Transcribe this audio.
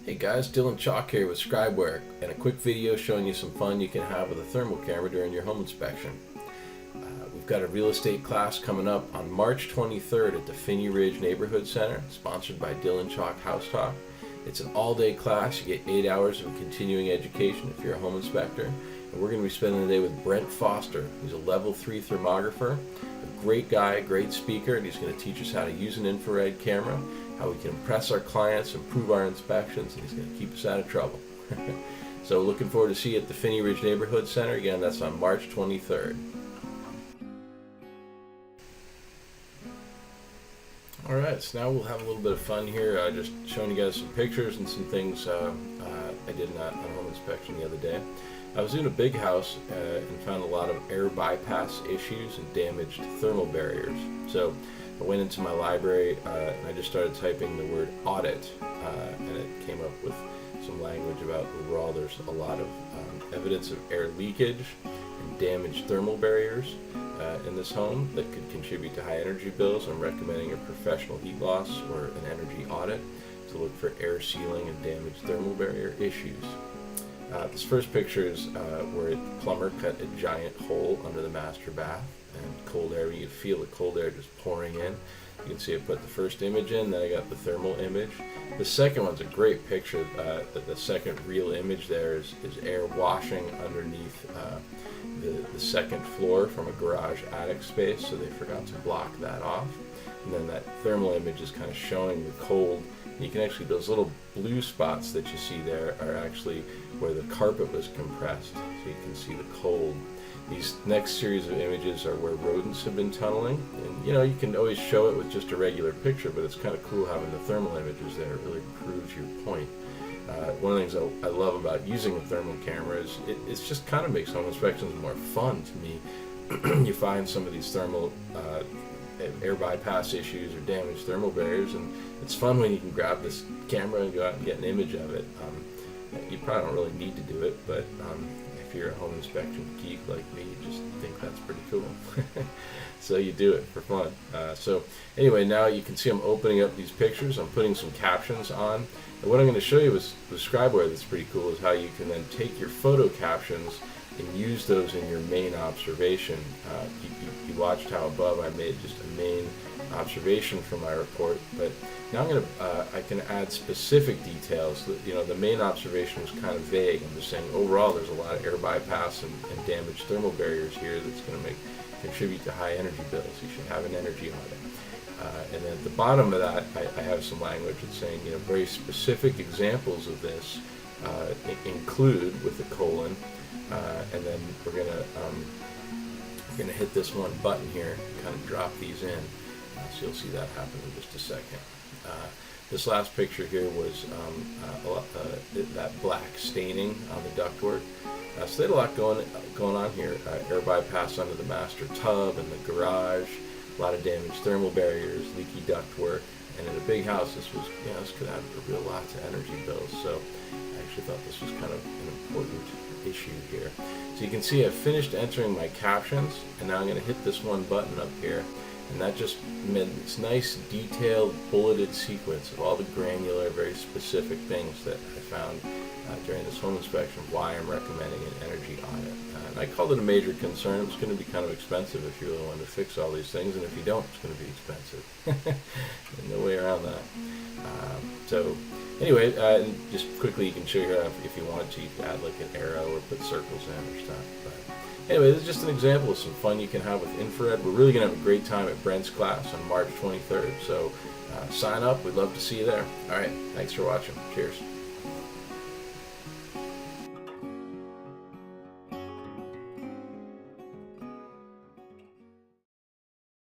Hey guys, Dylan Chalk here with Scribeware and a quick video showing you some fun you can have with a thermal camera during your home inspection. We've got a real estate class coming up on March 23rd at the Finney Ridge Neighborhood Center, sponsored by Dylan Chalk House Talk. It's an all-day class. You get 8 hours of continuing education if you're a home inspector. And we're going to be spending the day with Brent Foster. He's a level 3 thermographer, a great guy, great speaker, and he's going to teach us how to use an infrared camera, how we can impress our clients, improve our inspections, and he's going to keep us out of trouble. So looking forward to see you at the Finney Ridge Neighborhood Center. Again, that's on March 23rd. Alright, so now we'll have a little bit of fun here, just showing you guys some pictures and some things I did on home inspection the other day. I was in a big house and found a lot of air bypass issues and damaged thermal barriers. So I went into my library and I just started typing the word audit, and it came up with some language about overall there's a lot of evidence of air leakage and damaged thermal barriers in this home that could contribute to high energy bills. I'm recommending a professional heat loss or an energy audit to look for air sealing and damaged thermal barrier issues. This first picture is where the plumber cut a giant hole under the master bath, and cold air, you can feel the cold air just pouring in. You can see I put the first image in, then I got the thermal image. The second one's a great picture. The second real image there is air washing underneath the second floor from a garage attic space, so they forgot to block that off. And then that thermal image is kind of showing the cold. You can actually, those little blue spots that you see there are actually where the carpet was compressed, so you can see the cold. These next series of images are where rodents have been tunneling, and you can always show it with just a regular picture, but it's kind of cool having the thermal images there. It really proves your point. One of the things I love about using a thermal camera is it just kind of makes home inspections more fun to me. You find some of these thermal air bypass issues or damaged thermal barriers, and it's fun when you can grab this camera and go out and get an image of it. You probably don't really need to do it, but if you're a home inspection geek like me, you just think that's pretty cool. So you do it for fun. So anyway, now you can see I'm opening up these pictures. I'm putting some captions on. And what I'm going to show you with Scribeware that's pretty cool is how you can then take your photo captions and use those in your main observation. You watched how above I made just a main observation from my report, but now I can add specific details. The main observation was kind of vague. I'm just saying overall there's a lot of air bypass and damaged thermal barriers here that's going to contribute to high energy bills. You should have an energy audit. And then at the bottom of that, I have some language that's saying, very specific examples of this include with the colon, and then we're gonna hit this one button here, kind of drop these in. So you'll see that happen in just a second. This last picture here was that black staining on the ductwork. So they had a lot going on here. Air bypass under the master tub and the garage. A lot of damaged thermal barriers, leaky ductwork, and in a big house, this could add a real lot to energy bills. So I actually thought this was kind of an important issue here. So you can see I've finished entering my captions, and now I'm going to hit this one button up here, and that just meant this nice detailed bulleted sequence of all the granular, very specific things that I found during this home inspection, why I'm recommending an energy audit. And I called it a major concern. It was going to be kind of expensive if you really wanted to fix all these things, and if you don't, it's going to be expensive. No way around that. So anyway, just quickly, you can show here if you wanted to, you could add like an arrow or put circles in or stuff. But anyway, this is just an example of some fun you can have with infrared. We're really going to have a great time at Brent's class on March 23rd. So sign up. We'd love to see you there. All right. Thanks for watching. Cheers.